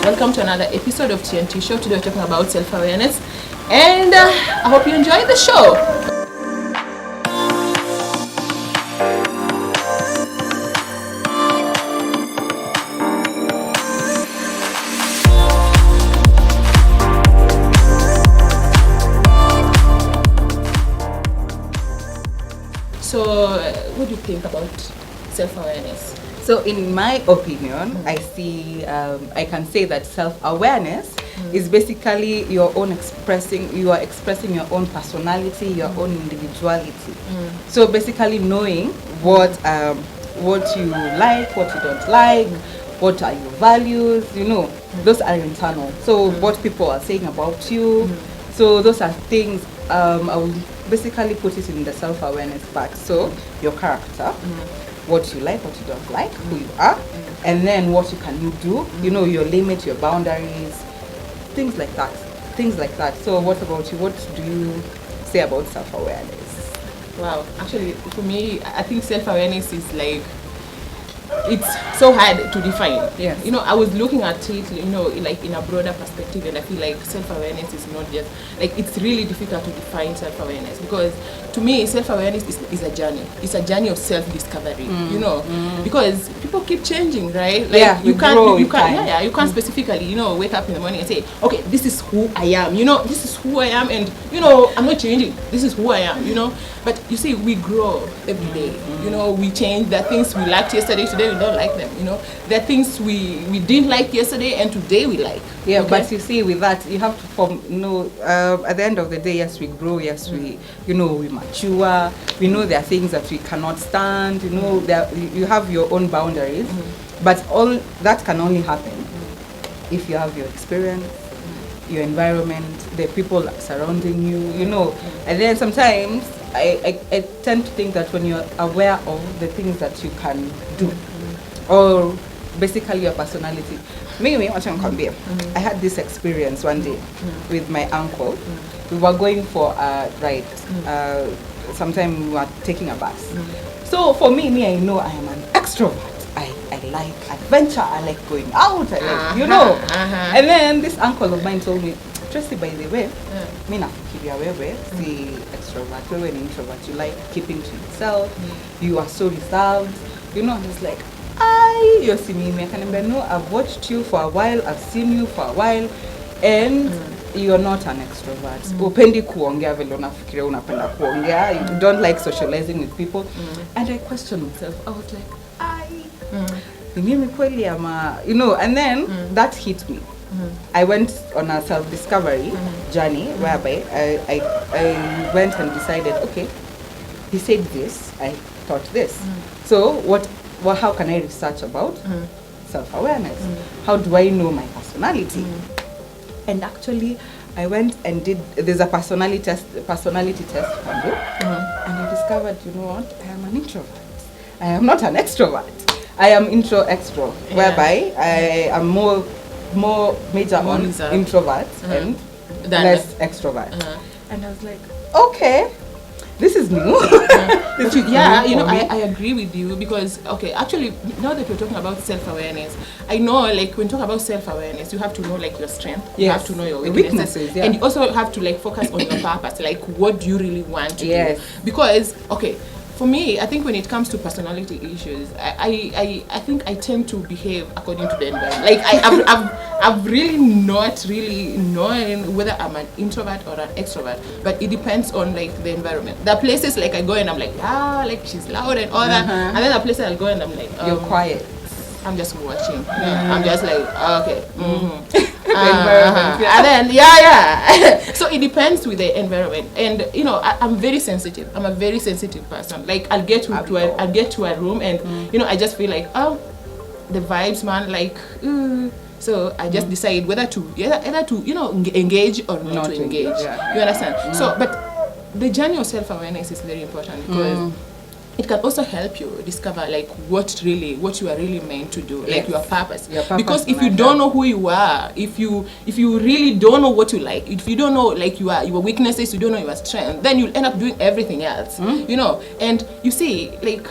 Welcome to another episode of TNT Show. Today we're talking about self-awareness, and I hope you enjoy the show. So, what do you think about self-awareness? So, in my opinion, I see, I can say that self-awareness is basically your own you are expressing your own personality, your own individuality. So, basically knowing what you like, what you don't like, what are your values, those are internal. So, what people are saying about you, so those are things I will basically put it in the self-awareness part. So your character, what you like, what you don't like, who you are, and then what you can do, your limit, your boundaries, things like that. So what about you? What do you say about self-awareness? Wow, actually for me, I think self-awareness is like, it's so hard to define. Yes. I was looking at it, like in a broader perspective, and I feel like self-awareness is not just, like, it's really difficult to define self-awareness, because to me, self-awareness is a journey. It's a journey of self-discovery, because people keep changing, right? Like, you can't specifically, wake up in the morning and say, okay, this is who I am, this is who I am, and, I'm not changing. This is who I am, But you see, we grow every day, we change. There are things we liked yesterday, today we don't like them, There are things we didn't like yesterday and today we like. Yeah, okay? But you see, with that, you have to form, at the end of the day, yes, we grow, yes, we mature, we know there are things that we cannot stand, you have your own boundaries, but all that can only happen if you have your experience, your environment, the people surrounding you, and then sometimes I tend to think that when you're aware of the things that you can do, or basically your personality. I had this experience one day with my uncle. We were going for a ride. Sometime we were taking a bus. So for me, I know I am an extrovert. I like adventure. I like going out. I like, And then this uncle of mine told me, Tracy, by the way, me nafikiria wewe si extrovert, wewe ni introvert. You like keeping to yourself. You are so reserved. And I was like, you're seeing me. I can remember, no, I've watched you for a while. I've seen you for a while, and you're not an extrovert. Upendi kuongea vile unafikiria unapenda kuongea. You don't like socializing with people. And I questioned myself. I was like, and then that hit me. I went on a self-discovery journey whereby I went and decided, okay, he said this, I thought this. So how can I research about self-awareness? How do I know my personality? And actually, I went and there's a personality test you can do, and I discovered, I am an introvert. I am not an extrovert. I am intro-extro, whereby I am more major on introvert and less extrovert. And I was like, okay, this is new. I agree with you, because, okay, actually, now that we're talking about self-awareness, I know, like, when you talk about self-awareness, you have to know, like, your strength, you have to know your weaknesses, and you also have to, like, focus on your purpose, like, what do you really want to do? Because, okay, for me, I think when it comes to personality issues, I think I tend to behave according to the environment. Like, I've really not really known whether I'm an introvert or an extrovert, but it depends on, like, the environment. There are places, like, I go and I'm like, like, she's loud and all that, and then there are places I'll go and I'm like, you're quiet. I'm just watching. I'm just like, okay. And then so it depends with the environment, and I'm very sensitive. I'm a very sensitive person. Like, I'll get to a room and I just feel like, the vibes, man, like, so I just decide whether to engage or not to engage. You understand? So, but the journey of self-awareness is very important, because it can also help you discover, like, what you are really meant to do, like your purpose. Because if you don't know who you are, if you really don't know what you like, if you don't know, like, your weaknesses, you don't know your strength, then you'll end up doing everything else, And you see, like,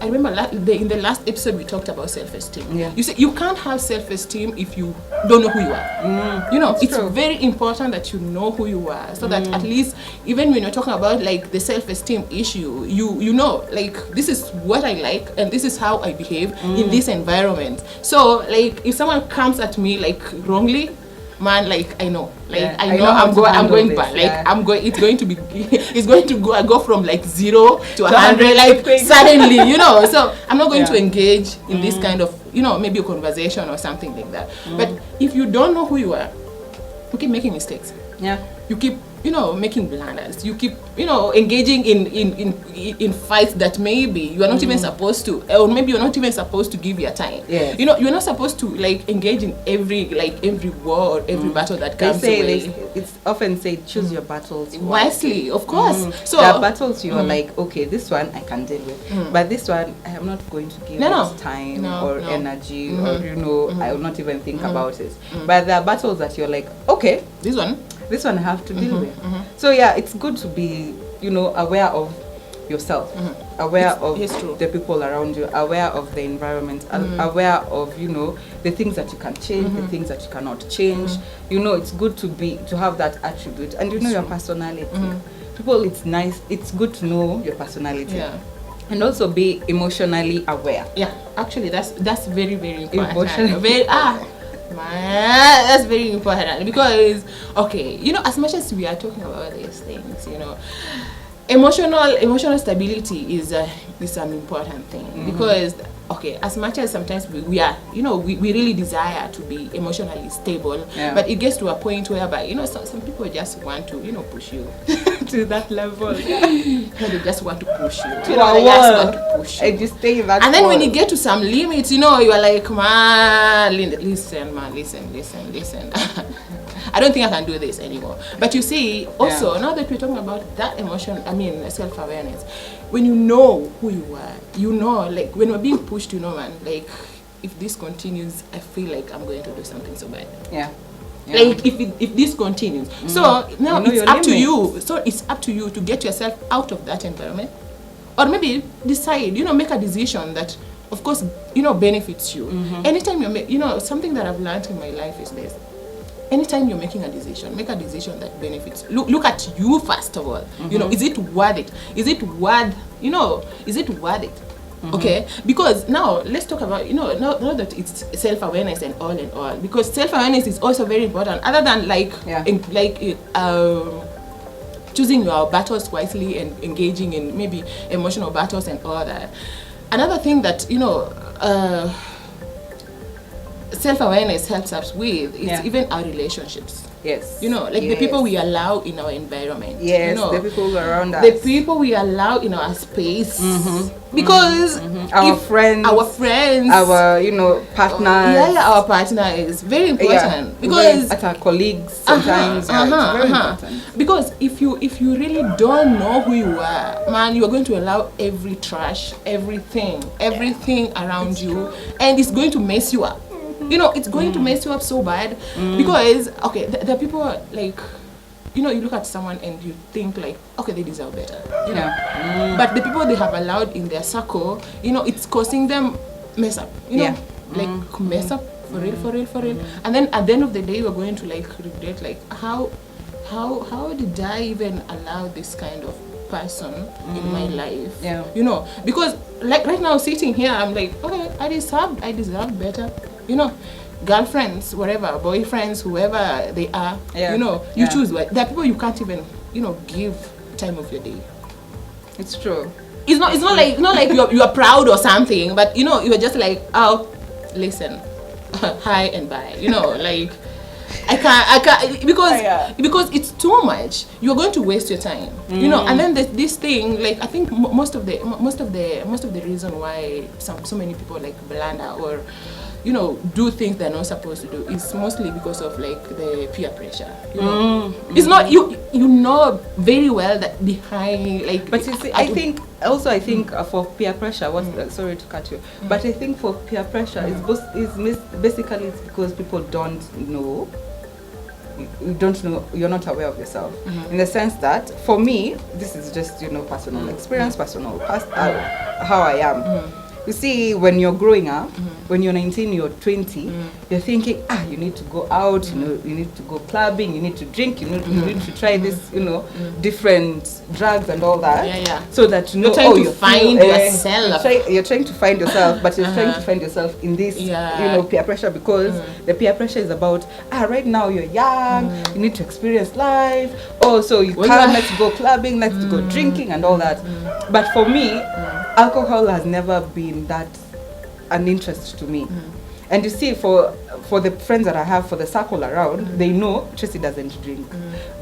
I remember in the last episode we talked about self-esteem. Yeah. You say you can't have self-esteem if you don't know who you are. You know, it's very important that you know who you are, so that at least even when you're talking about like the self-esteem issue, you know, like this is what I like and this is how I behave in this environment. So like if someone comes at me like wrongly, man, like I know, like I know I'm going back. Like it's going to go from like 0 to 100 like suddenly, you know. So I'm not going to engage in this kind of, you know, maybe a conversation or something like that. But if you don't know who you are, you keep making mistakes. Yeah. You keep, you know, making blunders. You keep, you know, engaging in fights that maybe you are not even supposed to, or maybe you're not even supposed to give your time. Yes. You know, you're not supposed to like engage in every war or every battle that comes away. It's often said, choose your battles wisely, of course. So there are battles you are like, okay, this one I can deal with, but this one I am not going to give it time or energy, or you know, I will not even think about it. But there are battles that you're like, okay, this one I have to deal with. So yeah, it's good to be, you know, aware of yourself, aware of the people around you, aware of the environment, aware of, you know, the things that you can change, the things that you cannot change. You know, it's good to have that attribute, and you know your personality. People, it's good to know your personality. Yeah. And also be emotionally aware. Yeah, actually that's very, very important. That's very important, because okay, you know, as much as we are talking about these things, you know, emotional stability is an important thing, because okay, as much as sometimes we are, you know, we really desire to be emotionally stable, but it gets to a point whereby, you know, some people just want to, you know, push you to that level. They just want to push you. You know, they just want to push you. And you stay in that. And then when you get to some limits, you know, you are like, man, listen. I don't think I can do this anymore. But you see, also, now that we're talking about that self-awareness, when you know who you are, you know, like when we're being pushed, you know, man, like if this continues, I feel like I'm going to do something so bad. Yeah. Like if this continues. So now it's up to you. So it's up to you to get yourself out of that environment. Or maybe decide, you know, make a decision that, of course, you know, benefits you. Anytime you know, something that I've learned in my life is this. Anytime you're making a decision, make a decision that benefits. Look at you first of all. You know, is it worth it? Is it worth it? Okay, because now let's talk about, you know, now that it's self-awareness and all, because self-awareness is also very important, other than choosing your battles wisely and engaging in maybe emotional battles and all that. Another thing that, you know, self-awareness helps us with is even our relationships. Yes. You know, like the people we allow in our environment. Yes, you know, the people around us. The people we allow in our space. Because our friends, our, you know, partners. Our partner is very important. Because at our colleagues sometimes, it's very important. Because if you really don't know who you are, man, you are going to allow every trash, everything around you, and it's going to mess you up. You know, it's going to mess you up so bad, because, okay, the people, like, you know, you look at someone and you think, like, okay, they deserve better, you know. But the people they have allowed in their circle, you know, it's causing them mess up, you know, like, mess up, for real. And then at the end of the day, we're going to, like, regret, like, how did I even allow this kind of person in my life? You know, because, like, right now, sitting here, I'm like, okay, I deserve better. You know, girlfriends, whatever, boyfriends, whoever they are, you know, you choose. There are people you can't even, you know, give time of your day. It's true. It's not like you are proud or something, but, you know, you are just like, oh, listen, hi and bye. You know, like, I can't because it's too much. You're going to waste your time. You know, and then there's this thing, like, I think most of the reason why so many people like blunder or, you know, do things they're not supposed to do is mostly because of, like, the peer pressure. You know, it's not you know very well that behind, like. But you see, I think for peer pressure, sorry to cut you, but I think for peer pressure, basically it's because people don't know. you don't know, you're not aware of yourself. In the sense that, for me, this is just, personal experience, personal past, how I am. You see, when you're growing up, when you're 19, you're 20, you're thinking, you need to go out, you need to go clubbing, you need to drink, you need to try this, different drugs and all that. So that you're trying to find yourself. You're trying to find yourself, but you're trying to find yourself in this, peer pressure, because the peer pressure is about, right now you're young, you need to experience life. Oh, so let's go clubbing, let's go drinking and all that. But for me, alcohol has never been that an interest to me. And you see, for the friends that I have, for the circle around, they know Tracy doesn't drink,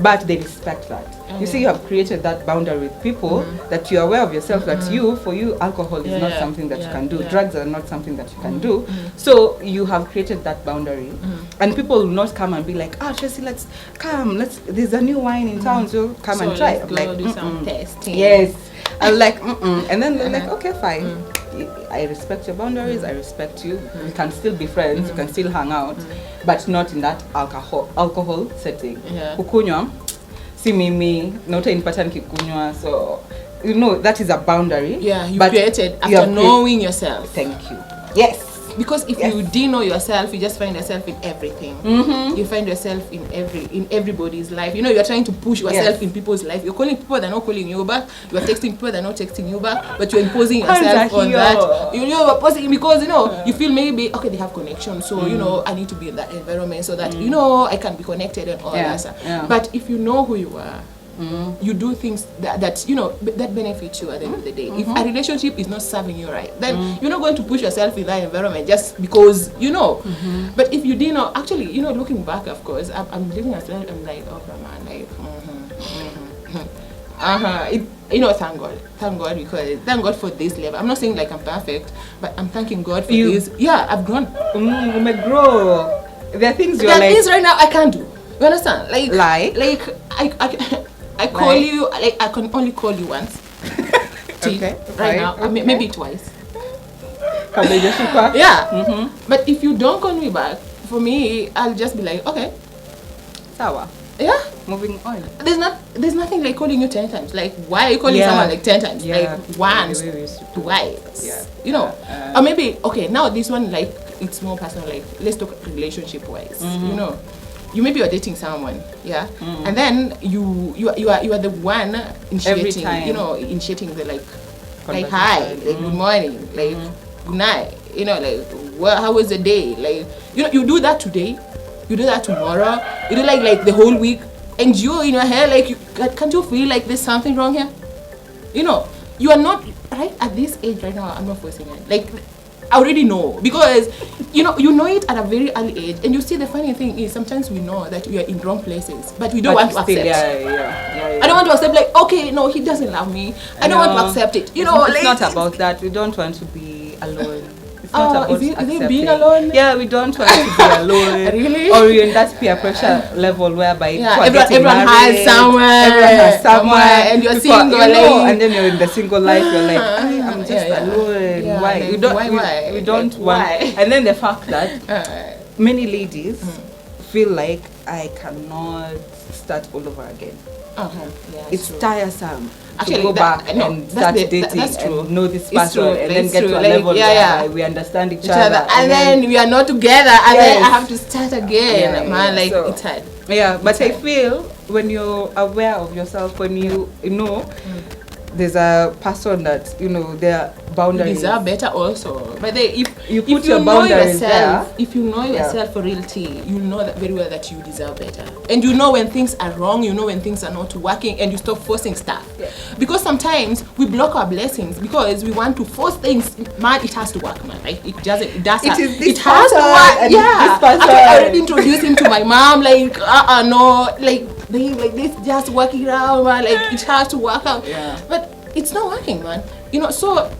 but they respect that. You see, you have created that boundary with people, that you're aware of yourself, that for you, alcohol is not something that you can do, drugs are not something that you can do. So you have created that boundary, and people will not come and be like, Tracy, let's come, there's a new wine in town, so come and try. Let's go do some testing. Yes. I'm like, and then they're like, okay, fine. I respect your boundaries, I respect you. We can still be friends, you can still hang out, but not in that alcohol setting. Kukunywa, si mimi, not in pattern kikunywa, so that is a boundary. Yeah, you created after knowing yourself. Thank you. Yes. Because if you didn't know yourself, you just find yourself in everything. You find yourself in everybody's life. You're trying to push yourself in people's life. You're calling people that are not calling you back. You're texting people that are not texting you back. But you're imposing yourself on that. You're posing because you feel maybe they have connection. So I need to be in that environment so that I can be connected and all that stuff. But if you know who you are, you do things that benefit you at the end of the day. If a relationship is not serving you right, then you're not going to push yourself in that environment just because But if you didn't know, actually, looking back, of course, I'm living as well. I'm like, man, like, thank God, because thank God for this level. I'm not saying like I'm perfect, but I'm thanking God for this. Yeah, I've grown. You may grow. There are things things right now I can't do. You understand? Like I call you, like I can only call you once. Right now, maybe twice. Yeah. But if you don't call me back, for me, I'll just be like, okay. Sawa. Yeah. Moving on. There's nothing like calling you 10 times. Like, why are you calling someone like 10 times? Like once, twice. Or maybe now this one, like, it's more personal. Like, let's talk relationship wise. You maybe you're dating someone, and then you are the one initiating, initiating the like hi, like good morning, like good night, like how was the day, like you do that today, you do that tomorrow, you do like the whole week, and you in your head can't you feel like there's something wrong here? You are not right at this age right now. I'm not forcing it. Like I already know, because you know it at a very early age. And you see, the funny thing is sometimes we know that we are in wrong places, but we don't want to accept. I don't want to accept, like, okay, no, he doesn't love me. I don't want to accept it. It's not about that. We don't want to be alone. It's not about is it being alone? Yeah, we don't want to be alone. Really? Or you're in that peer pressure level whereby everyone has someone, and you're single, and then you're in the single life. You're like, I'm just alone. Why? Like, we don't want. And then the fact that many ladies feel like I cannot start all over again. It's tiresome. Actually, to go back and start dating and know this person and then get to a level where we understand each other. And then we are not together, and then I have to start again. Man, like, it's hard. Yeah, but I feel when you're aware of yourself, when you know there's a person that, their boundaries. You deserve better also. But if you put your boundaries there, if you know yourself for reality, you know that very well that you deserve better. And you know when things are wrong, you know when things are not working, and you stop forcing stuff. Yeah. Because sometimes we block our blessings because we want to force things. Man, it has to work, man. Like, it doesn't. It has to work. Yeah. I already introduced him to my mom. Like, no, like. This just working out, man. Like, it has to work out, but it's not working, man. So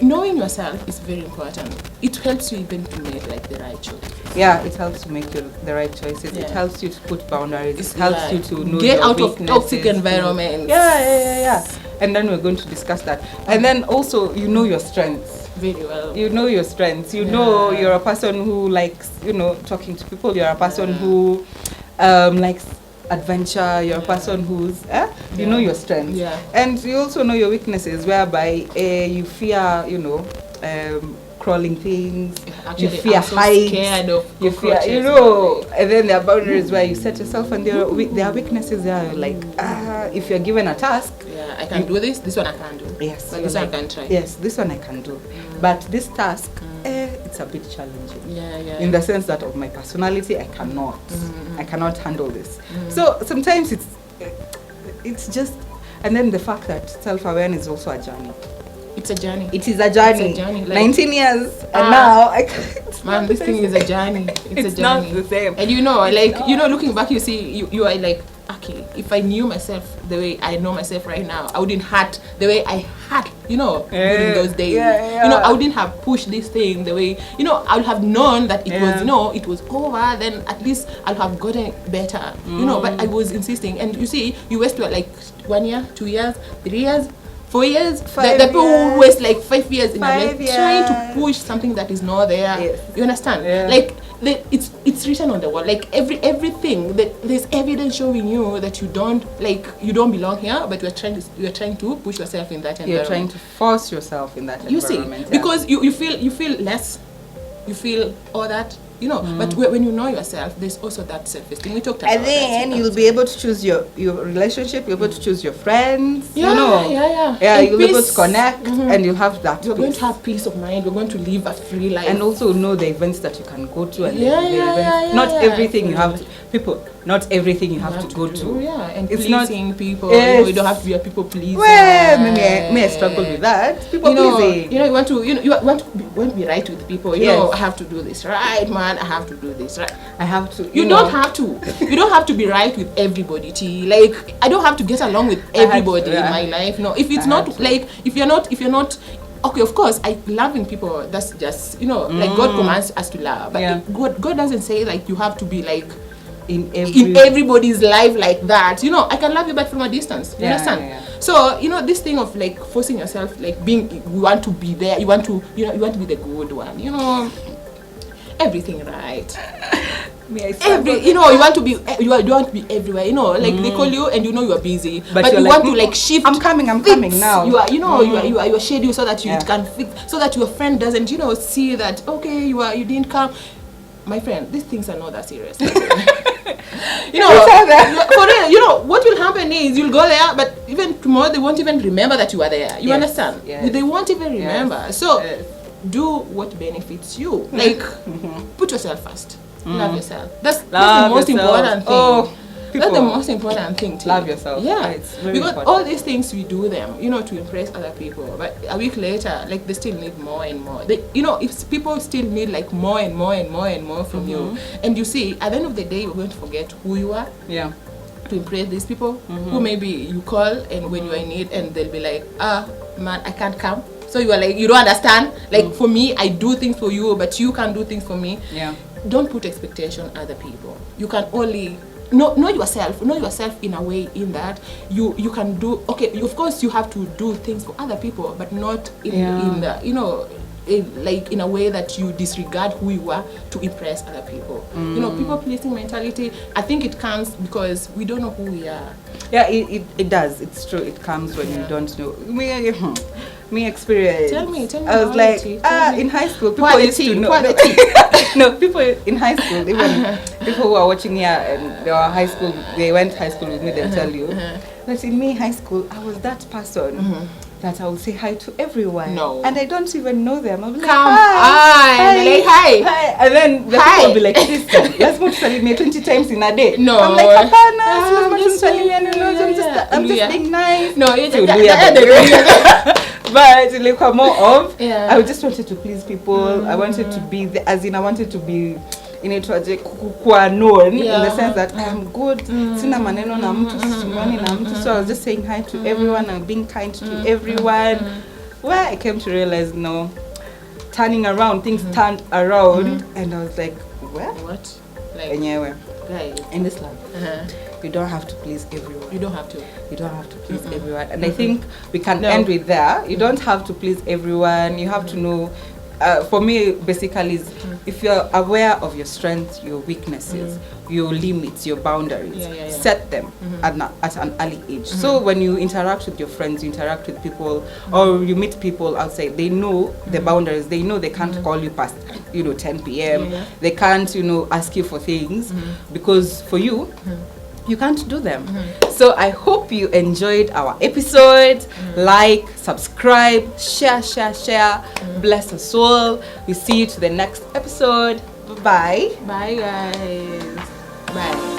knowing yourself is very important. It helps you even to make like the right choices. Yeah, it helps to make the right choices. It helps you to put boundaries. It helps you to know get out of toxic environments. Yeah. And then we're going to discuss that. And then also, your strengths. Very well. You know your strengths. You know you're a person who likes, talking to people. You're a person who like adventure. You're a person who's you know your strengths, and you also know your weaknesses, whereby you fear, you know, crawling things. Actually, you fear heights. You fear, you know, and then there are boundaries where you set yourself, and there are weaknesses there. Like, if you're given a task, I can do this. This one I can do. Yes, but this one I can try. Yes, this one I can do. But this task, it's a bit challenging. In the sense that of my personality, I cannot handle this. So sometimes it's just, and then the fact that self-awareness is also a journey. It's a journey. It is a journey. It's a journey. Like, 19 years, and now I can't. Man, this thing is a journey. It's a journey. Not the same. And you know, like, you know, looking back, you see, you are like, okay, if I knew myself the way I know myself right now, I wouldn't hurt the way I hurt, you know, during those days. You know, I wouldn't have pushed this thing the way, you know, I would have known that it was, you know, it was over, then at least I'll have gotten better, you know, but I was insisting. And you see, you wasted like 1 year, 2 years, 3 years, 4 years. The people who waste like 5 years in a life trying to push something that is not there. You understand? Like, it's written on the wall. Like everything there's evidence showing you that you don't belong here, but you're trying to push yourself in that environment. You're trying to force yourself in that environment. You see, because you feel less, you feel all that. You know, but when you know yourself, there's also that self-esteem. We talked about and then you'll be able to choose your relationship. You're able to choose your friends. Yeah, you know, you'll be able to connect, and you have that. You're going to have peace of mind. You're going to live a free life, and also know the events that you can go to, and not everything you have to. Not everything you have to go to. And it's pleasing people. You know, you don't have to be a people pleaser. Well, may I struggle with that. People pleasing. You know, you want to be right with people. You know, I have to do this right, man. I have to do this right. I have to. You don't have to. You don't have to be right with everybody. Like, I don't have to get along with everybody in my life. No, if it's not like, if you're not. Okay, of course, loving people, that's just, you know, like God commands us to love. But God doesn't say like you have to be like in everybody's life like that. You know, I can love you but from a distance. You understand? So, you know, this thing of like forcing yourself, like you want to be there, you want to be the good one, you know, everything right. You know, you want to be everywhere, you know, like they call you and you know you are busy, but you want to like shift. I'm coming now. You are, you know, you are schedule so that you can fix, so that your friend doesn't, you know, see that okay, you didn't come. My friend, these things are not that serious. You know, for real, you know, what will happen is you'll go there, but even tomorrow they won't even remember that you are there. You understand? They won't even remember. So do what benefits you. Like, put yourself first. Love yourself. That's the most important thing. That's the most important thing to love yourself. It's very because important. All these things we do them, you know, to impress other people. But a week later, like they still need more and more. You know, if people still need like more and more and more and more from you, and you see, at the end of the day, you're going to forget who you are. To impress these people who maybe you call and when you are in need, and they'll be like, man, I can't come. So you are like, you don't understand. Like for me, I do things for you, but you can't do things for me. Don't put expectation on other people. You can only know yourself in a way in that you can do, of course you have to do things for other people, but not in the, you know, like in a way that you disregard who you are to impress other people. You know, people pleasing mentality, I think it comes because we don't know who we are. It does. It's true. It comes when you don't know. Me experience. Tell me. I was like, in high school, people used to know. No, people in high school, even people who are watching here and they went high school with me, they'll tell you. But in me, high school, I was that person that I will say hi to everyone. No. And I don't even know them. I'll be like, hi. And then the people will be like, sister, let's not tell me 20 times in a day. No. I'm like, I'm just being nice. No, but like more of, I just wanted to please people. I wanted to be, I wanted to be in a tragic known in the sense that I'm good. Sina maneno na mtu, simoni na mtu. So I was just saying hi to everyone and being kind to everyone. Where I came to realize, no, turning around, things turned around, and I was like, what? Like, in this life, you don't have to please everyone. You don't have to please everyone. And I think we can end with there. You don't have to please everyone. You have to know for me, basically, is if you're aware of your strengths, your weaknesses, your limits, your boundaries, set them at an early age. So when you interact with your friends, you interact with people, or you meet people outside, they know the boundaries. They know they can't call you past, 10 p.m. They can't, ask you for things because for you, you can't do them. So I hope you enjoyed our episode. Like, subscribe, share. Bless us all. We see you to the next episode. Bye. Bye, guys. Bye.